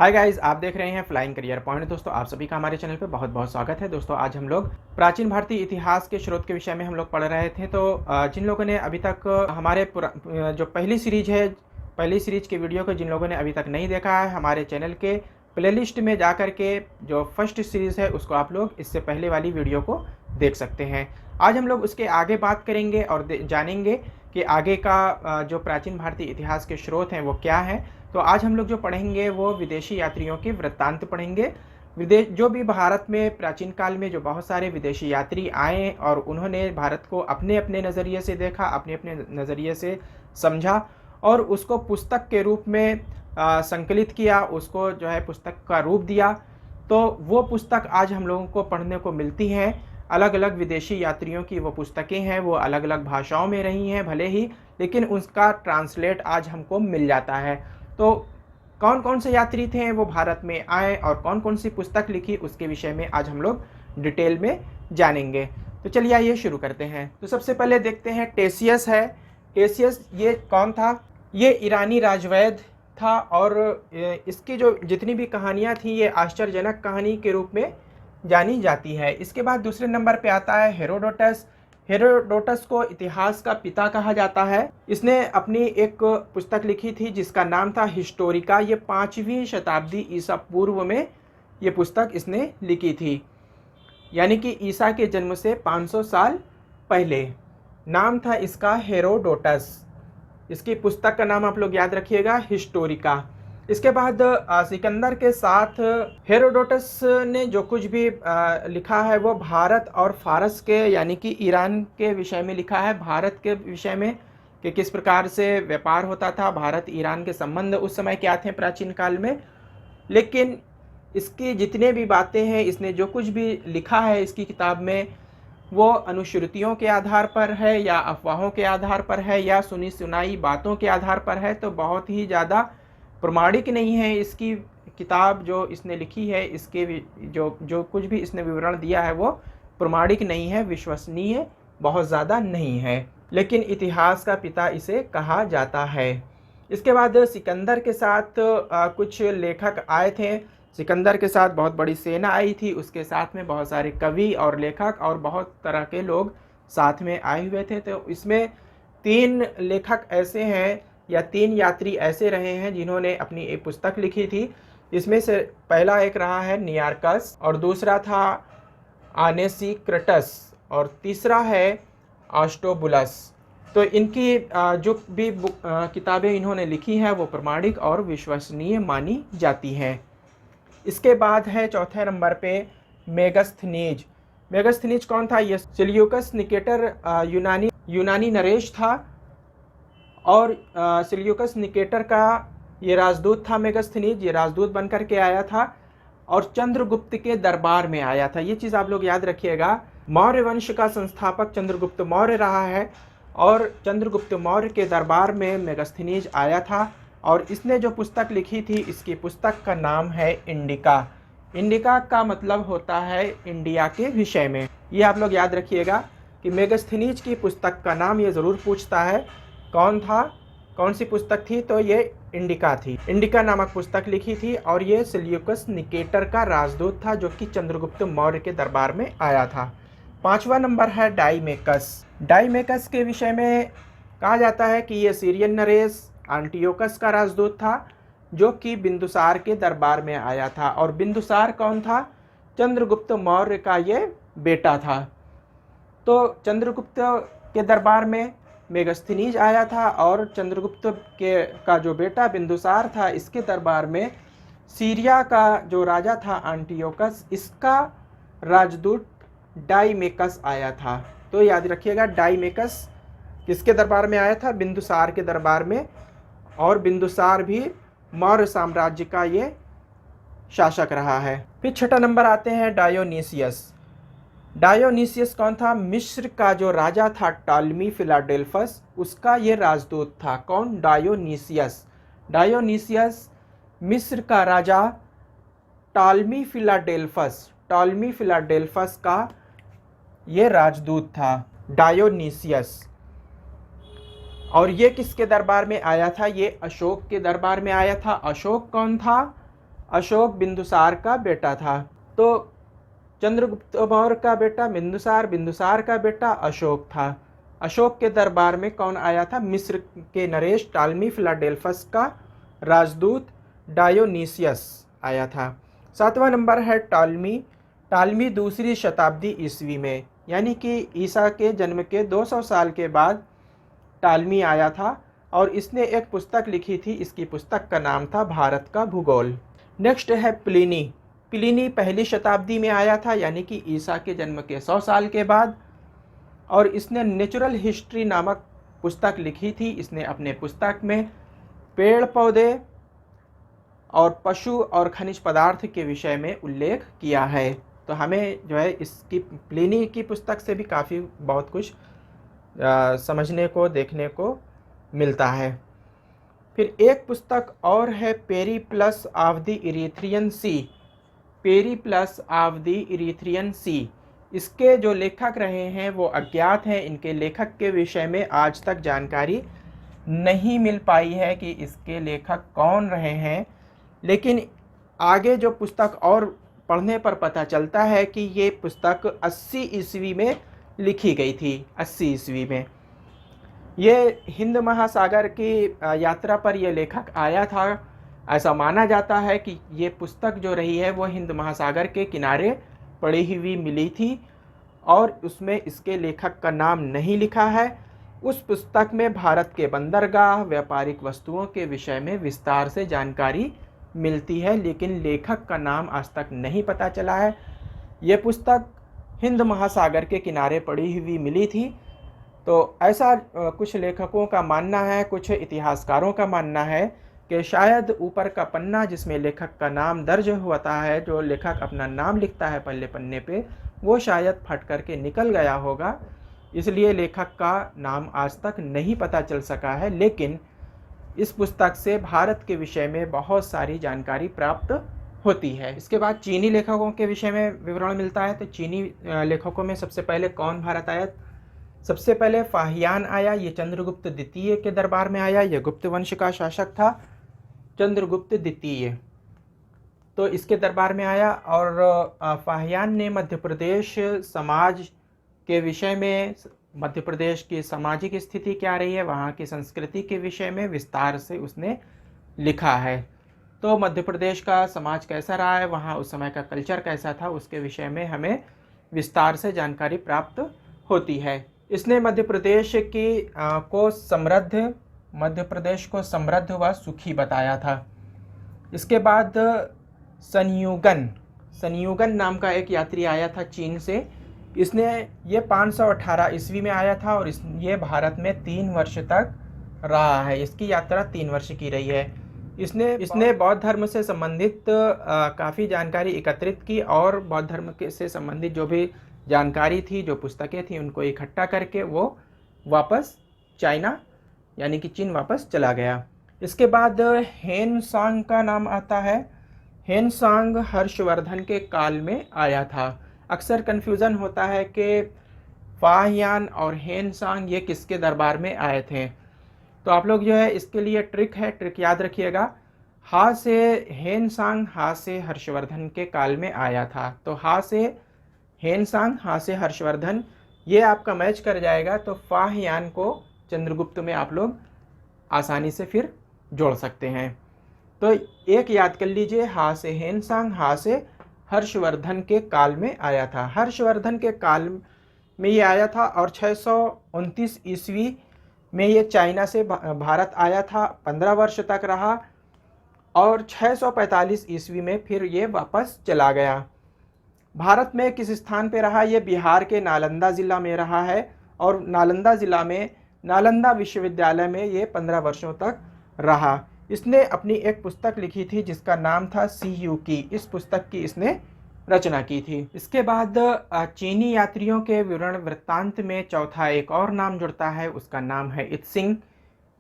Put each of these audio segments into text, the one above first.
Hi guys, आप देख रहे हैं फ्लाइंग करियर पॉइंट। दोस्तों, आप सभी का हमारे चैनल पे बहुत बहुत स्वागत है। दोस्तों, आज हम लोग प्राचीन भारतीय इतिहास के स्रोत के विषय में हम लोग पढ़ रहे थे। तो जिन लोगों ने अभी तक हमारे जो पहली सीरीज के वीडियो को जिन लोगों ने अभी तक नहीं देखा है, हमारे चैनल के प्लेलिस्ट में जा कर के जो फर्स्ट सीरीज़ है उसको आप लोग इससे पहले वाली वीडियो को देख सकते हैं। आज हम लोग उसके आगे बात करेंगे और जानेंगे कि आगे का जो प्राचीन भारतीय इतिहास के स्रोत हैं वो क्या हैं। तो आज हम लोग जो पढ़ेंगे वो विदेशी यात्रियों के वृत्तांत पढ़ेंगे। विदेश जो भी भारत में प्राचीन काल में जो बहुत सारे विदेशी यात्री आए और उन्होंने भारत को अपने अपने नज़रिए से देखा, अपने अपने नज़रिए से समझा और उसको पुस्तक के रूप में संकलित किया, उसको जो है पुस्तक का रूप दिया। तो वो पुस्तक आज हम लोगों को पढ़ने को मिलती हैं। अलग अलग विदेशी यात्रियों की वो पुस्तकें हैं, वो अलग अलग भाषाओं में रही हैं भले ही, लेकिन उसका ट्रांसलेट आज हमको मिल जाता है। तो कौन कौन से यात्री थे वो भारत में आए और कौन कौन सी पुस्तक लिखी, उसके विषय में आज हम लोग डिटेल में जानेंगे। तो चलिए आइए शुरू करते हैं। तो सबसे पहले देखते हैं टेसियस है। टेसियस ये कौन था? ये ईरानी राजवैद्य था और इसकी जो जितनी भी कहानियाँ थी ये आश्चर्यजनक कहानी के रूप में जानी जाती है। इसके बाद दूसरे नंबर पे आता है हेरोडोटस। हेरोडोटस को इतिहास का पिता कहा जाता है। इसने अपनी एक पुस्तक लिखी थी जिसका नाम था हिस्टोरिका। ये 5वीं शताब्दी ईसा पूर्व में ये पुस्तक इसने लिखी थी, यानी कि ईसा के जन्म से 500 साल पहले। नाम था इसका हेरोडोटस। इसकी पुस्तक का नाम आप लोग याद रखिएगा, हिस्टोरिका। इसके बाद सिकंदर के साथ हेरोडोटस ने जो कुछ भी लिखा है वो भारत और फारस के यानी कि ईरान के विषय में लिखा है। भारत के विषय में कि किस प्रकार से व्यापार होता था, भारत ईरान के संबंध उस समय क्या थे प्राचीन काल में। लेकिन इसकी जितने भी बातें हैं, इसने जो कुछ भी लिखा है इसकी किताब में, वो अनुश्रुतियों के आधार पर है या अफवाहों के आधार पर है या सुनी सुनाई बातों के आधार पर है। तो बहुत ही ज़्यादा प्रमाणिक नहीं है इसकी किताब जो इसने लिखी है। इसके जो कुछ भी इसने विवरण दिया है वो प्रमाणिक नहीं है, विश्वसनीय बहुत ज़्यादा नहीं है, लेकिन इतिहास का पिता इसे कहा जाता है। इसके बाद सिकंदर के साथ कुछ लेखक आए थे। सिकंदर के साथ बहुत बड़ी सेना आई थी, उसके साथ में बहुत सारे कवि और लेखक और बहुत तरह के लोग साथ में आए हुए थे। तो इसमें 3 लेखक ऐसे हैं या 3 यात्री ऐसे रहे हैं जिन्होंने अपनी एक पुस्तक लिखी थी। इसमें से पहला एक रहा है नियार्कस और दूसरा था आनेसिक्राटस और तीसरा है आस्टोबुलस। तो इनकी जो भी किताबें इन्होंने लिखी हैं वो प्रमाणिक और विश्वसनीय मानी जाती हैं। इसके बाद है चौथे नंबर पे मेगस्थनीज। मेगस्थनीज कौन था? ये सेल्यूकस निकेटर यूनानी नरेश था और सेल्यूकस निकेटर का ये राजदूत था। मेगस्थनीज ये राजदूत बनकर के आया था और चंद्रगुप्त के दरबार में आया था। ये चीज़ आप लोग याद रखिएगा। मौर्य वंश का संस्थापक चंद्रगुप्त मौर्य रहा है और चंद्रगुप्त मौर्य के दरबार में मेगस्थनीज आया था और इसने जो पुस्तक लिखी थी, इसकी पुस्तक का नाम है इंडिका। इंडिका का मतलब होता है इंडिया के विषय में। ये आप लोग याद रखिएगा कि मेगस्थनीज की पुस्तक का नाम ये ज़रूर पूछता है कौन था, कौन सी पुस्तक थी, तो ये इंडिका थी। इंडिका नामक पुस्तक लिखी थी और ये सेल्यूकस निकेटर का राजदूत था जो कि चंद्रगुप्त मौर्य के दरबार में आया था। 5वां नंबर है डाइमेकस। डाइमेकस के विषय में कहा जाता है कि ये सीरियन नरेश एंटियोकस का राजदूत था जो कि बिंदुसार के दरबार में आया था। और बिंदुसार कौन था? चंद्रगुप्त मौर्य का ये बेटा था। तो चंद्रगुप्त के दरबार में मेगस्थनीज आया था और चंद्रगुप्त का जो बेटा बिंदुसार था, इसके दरबार में सीरिया का जो राजा था एंटियोकस, इसका राजदूत डाइमेकस आया था। तो याद रखिएगा, डाइमेकस किसके दरबार में आया था? बिंदुसार के दरबार में। और बिंदुसार भी मौर्य साम्राज्य का ये शासक रहा है। फिर 6ठा नंबर आते हैं डायोनीसियस। डायोनीसियस कौन था? मिस्र का जो राजा था टॉलमी फिलाडेल्फस, उसका ये राजदूत था। कौन? डायोनीसियस। डायोनीसियस मिस्र का राजा टॉलमी फिलाडेल्फस का ये राजदूत था, डायोनीसियस। और ये किसके दरबार में आया था? ये अशोक के दरबार में आया था। अशोक कौन था? अशोक बिंदुसार का बेटा था। तो चंद्रगुप्त मौर्य का बेटा बिंदुसार, बिंदुसार का बेटा अशोक था। अशोक के दरबार में कौन आया था? मिस्र के नरेश टालमी फिलाडेल्फस का राजदूत डायोनीसियस आया था। 7वां नंबर है टालमी। टालमी दूसरी शताब्दी ईस्वी में, यानी कि ईसा के जन्म के 200 साल के बाद टालमी आया था और इसने एक पुस्तक लिखी थी। इसकी पुस्तक का नाम था भारत का भूगोल। नेक्स्ट है प्लिनी। प्लिनी पहली शताब्दी में आया था, यानी कि ईसा के जन्म के 100 साल के बाद, और इसने नेचुरल हिस्ट्री नामक पुस्तक लिखी थी। इसने अपने पुस्तक में पेड़ पौधे और पशु और खनिज पदार्थ के विषय में उल्लेख किया है। तो हमें जो है इसकी प्लिनी की पुस्तक से भी काफ़ी बहुत कुछ समझने को देखने को मिलता है। फिर एक पुस्तक और है Periplus of the Erythraean Sea. Periplus of the Erythraean Sea, इसके जो लेखक रहे हैं वो अज्ञात हैं। इनके लेखक के विषय में आज तक जानकारी नहीं मिल पाई है कि इसके लेखक कौन रहे हैं, लेकिन आगे जो पुस्तक और पढ़ने पर पता चलता है कि ये पुस्तक 80 ईस्वी में लिखी गई थी। 80 ईस्वी में ये हिंद महासागर की यात्रा पर यह लेखक आया था। ऐसा माना जाता है कि ये पुस्तक जो रही है वो हिंद महासागर के किनारे पड़ी हुई मिली थी और उसमें इसके लेखक का नाम नहीं लिखा है। उस पुस्तक में भारत के बंदरगाह, व्यापारिक वस्तुओं के विषय में विस्तार से जानकारी मिलती है, लेकिन लेखक का नाम आज तक नहीं पता चला है। ये पुस्तक हिंद महासागर के किनारे पड़ी हुई मिली थी। तो ऐसा कुछ लेखकों का मानना है, कुछ इतिहासकारों का मानना है कि शायद ऊपर का पन्ना जिसमें लेखक का नाम दर्ज होता है, जो लेखक अपना नाम लिखता है पहले पन्ने पे, वो शायद फट करके निकल गया होगा, इसलिए लेखक का नाम आज तक नहीं पता चल सका है। लेकिन इस पुस्तक से भारत के विषय में बहुत सारी जानकारी प्राप्त होती है। इसके बाद चीनी लेखकों के विषय में विवरण मिलता है। तो चीनी लेखकों में सबसे पहले कौन भारत आया? सबसे पहले फाहियान आया। ये चंद्रगुप्त द्वितीय के दरबार में आया। यह गुप्त वंश का शासक था, चंद्रगुप्त द्वितीय। तो इसके दरबार में आया और फाहियान ने मध्य प्रदेश समाज के विषय में, मध्य प्रदेश की सामाजिक स्थिति क्या रही है, वहाँ की संस्कृति के विषय में विस्तार से उसने लिखा है। तो मध्य प्रदेश का समाज कैसा रहा है, वहाँ उस समय का कल्चर कैसा था, उसके विषय में हमें विस्तार से जानकारी प्राप्त होती है। इसने मध्य प्रदेश को समृद्ध व सुखी बताया था। इसके बाद संयुगन नाम का एक यात्री आया था चीन से। इसने ये 518 ईस्वी में आया था और ये भारत में 3 वर्ष तक रहा है। इसकी यात्रा 3 वर्ष की रही है। इसने बौद्ध धर्म से संबंधित काफ़ी जानकारी एकत्रित की और बौद्ध धर्म से संबंधित जो भी जानकारी थी, जो पुस्तकें थी, उनको इकट्ठा करके वो वापस चाइना यानी कि चीन वापस चला गया। इसके बाद हेनसांग का नाम आता है। हेनसांग हर्षवर्धन के काल में आया था। अक्सर कन्फ्यूज़न होता है कि फाहियान और हेनसांग ये किसके दरबार में आए थे। तो आप लोग जो है इसके लिए ट्रिक याद रखिएगा। हा से हेनसांग, हा से हर्षवर्धन के काल में आया था। तो हा से हेनसांग, हा से हर्षवर्धन, ये आपका मैच कर जाएगा। तो फाहियान को चंद्रगुप्त में आप लोग आसानी से फिर जोड़ सकते हैं। तो एक याद कर लीजिए, हा से हेनसांग, हा से हर्षवर्धन के काल में आया था। हर्षवर्धन के काल में ये आया था और 629 ईस्वी में ये चाइना से भारत आया था, 15 वर्ष तक रहा और 645 ईस्वी में फिर ये वापस चला गया। भारत में किस स्थान पे रहा? ये बिहार के नालंदा ज़िला में रहा है और नालंदा ज़िला में नालंदा विश्वविद्यालय में ये 15 वर्षों तक रहा। इसने अपनी एक पुस्तक लिखी थी जिसका नाम था सीयू की। इस पुस्तक की इसने रचना की थी। इसके बाद चीनी यात्रियों के विवरण वृत्तांत में चौथा एक और नाम जुड़ता है, उसका नाम है इत्सिंग।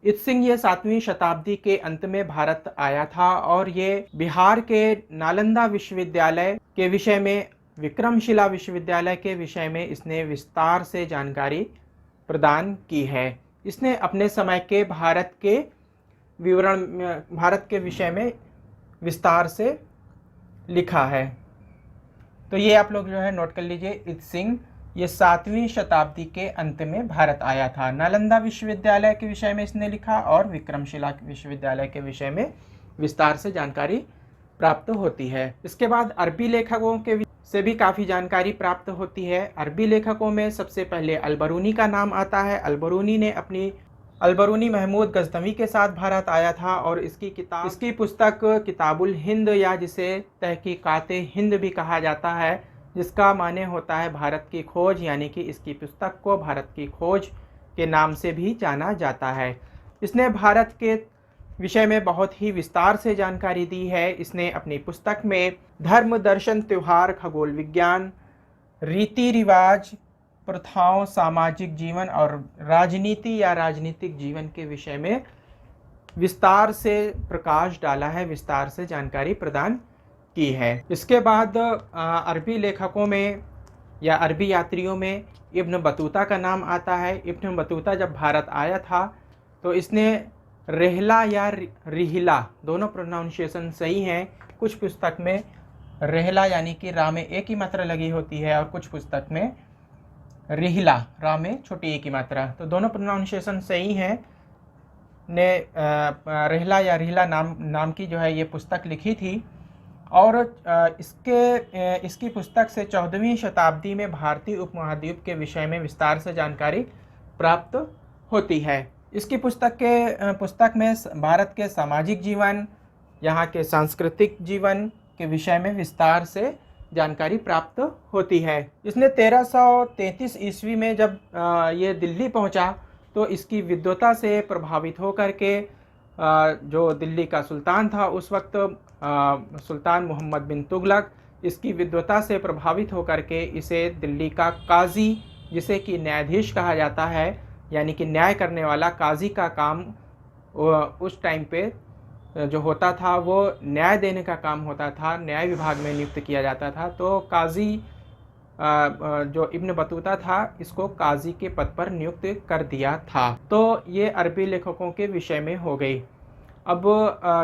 इत्सिंग ये 7वीं शताब्दी के अंत में भारत आया था और ये बिहार के नालंदा विश्वविद्यालय के विषय में, विक्रमशिला विश्वविद्यालय के विषय में इसने विस्तार से जानकारी प्रदान की है। इसने अपने समय के भारत के विषय में विस्तार से लिखा है। तो ये आप लोग जो है नोट कर लीजिए। इत्सिंग ये 7वीं शताब्दी के अंत में भारत आया था। नालंदा विश्वविद्यालय के विषय में इसने लिखा और विक्रमशिला विश्वविद्यालय के विषय में विस्तार से जानकारी प्राप्त होती है। इसके बाद अरबी लेखकों के से भी काफ़ी जानकारी प्राप्त होती है। अरबी लेखकों में सबसे पहले अलबरूनी का नाम आता है। अलबरूनी महमूद गजनवी के साथ भारत आया था और इसकी पुस्तक किताबुल हिंद या जिसे तहकीकाते हिंद भी कहा जाता है, जिसका माने होता है भारत की खोज, यानी कि इसकी पुस्तक को भारत की खोज के नाम से भी जाना जाता है। इसने भारत के विषय में बहुत ही विस्तार से जानकारी दी है। इसने अपनी पुस्तक में धर्म, दर्शन, त्योहार, खगोल विज्ञान, रीति रिवाज, प्रथाओं, सामाजिक जीवन और राजनीति या राजनीतिक जीवन के विषय में विस्तार से प्रकाश डाला है, विस्तार से जानकारी प्रदान की है। इसके बाद अरबी लेखकों में या अरबी यात्रियों में इब्न बतूता का नाम आता है। इब्न बतूता जब भारत आया था तो इसने रेहला या रिहिला, दोनों प्रोनाउंसिएशन सही हैं। कुछ पुस्तक में रेहला यानी कि रा में एक ही मात्रा लगी होती है और कुछ पुस्तक में रिहिला, रा में छोटी एक ही मात्रा, तो दोनों प्रोनाउंसिएशन सही हैं। ने रेहला या रिहिला नाम की जो है ये पुस्तक लिखी थी और इसकी पुस्तक से 14वीं शताब्दी में भारतीय उपमहाद्वीप के विषय में विस्तार से जानकारी प्राप्त होती है। इसकी पुस्तक में भारत के सामाजिक जीवन, यहाँ के सांस्कृतिक जीवन के विषय में विस्तार से जानकारी प्राप्त होती है। इसने 1333 ईस्वी में जब ये दिल्ली पहुँचा तो इसकी विद्वता से प्रभावित होकर के जो दिल्ली का सुल्तान था उस वक्त, सुल्तान मोहम्मद बिन तुगलक, इसकी विद्वता से प्रभावित होकर के इसे दिल्ली का काजी, जिसे कि न्यायाधीश कहा जाता है, यानी कि न्याय करने वाला, काजी का काम उस टाइम पे जो होता था वो न्याय देने का काम होता था, न्याय विभाग में नियुक्त किया जाता था। तो काजी जो इब्न बतूता था इसको काजी के पद पर नियुक्त कर दिया था। तो ये अरबी लेखकों के विषय में हो गई। अब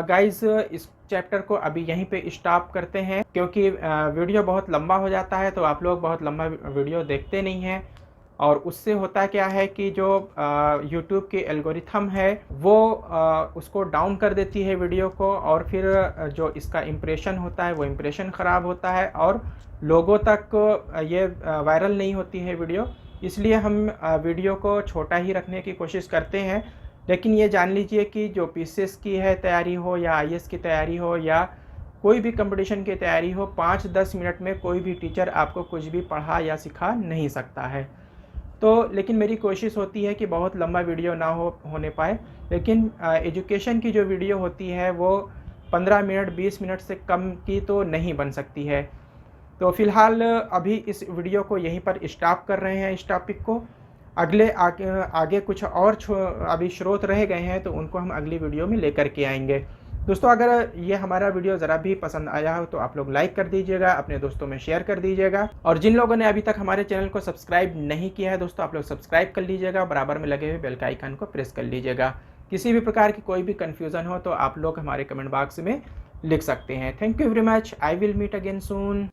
गाइस इस चैप्टर को अभी यहीं पे स्टॉप करते हैं, क्योंकि वीडियो बहुत लंबा हो जाता है, तो आप लोग बहुत लंबा वीडियो देखते नहीं हैं और उससे होता क्या है कि जो यूट्यूब की एल्गोरिथम है वो उसको डाउन कर देती है वीडियो को, और फिर जो इसका इम्प्रेशन होता है वो इम्प्रेशन ख़राब होता है और लोगों तक ये वायरल नहीं होती है वीडियो। इसलिए हम वीडियो को छोटा ही रखने की कोशिश करते हैं। लेकिन ये जान लीजिए कि जो पीसीएस की है तैयारी हो या आईएएस की तैयारी हो या कोई भी कंपटीशन की तैयारी हो, 5-10 मिनट में कोई भी टीचर आपको कुछ भी पढ़ा या सिखा नहीं सकता है। तो लेकिन मेरी कोशिश होती है कि बहुत लंबा वीडियो ना होने पाए, लेकिन एजुकेशन की जो वीडियो होती है वो 15 मिनट 20 मिनट से कम की तो नहीं बन सकती है। तो फ़िलहाल अभी इस वीडियो को यहीं पर स्टॉप कर रहे हैं, इस टॉपिक को। आगे कुछ और अभी स्रोत रह गए हैं तो उनको हम अगली वीडियो में लेकर के आएंगे। दोस्तों, अगर ये हमारा वीडियो ज़रा भी पसंद आया हो तो आप लोग लाइक कर दीजिएगा, अपने दोस्तों में शेयर कर दीजिएगा, और जिन लोगों ने अभी तक हमारे चैनल को सब्सक्राइब नहीं किया है दोस्तों, आप लोग सब्सक्राइब कर लीजिएगा, बराबर में लगे हुए बेल का आइकन को प्रेस कर लीजिएगा। किसी भी प्रकार की कोई भी कन्फ्यूज़न हो तो आप लोग हमारे कमेंट बॉक्स में लिख सकते हैं। Thank you very much. I will meet again soon.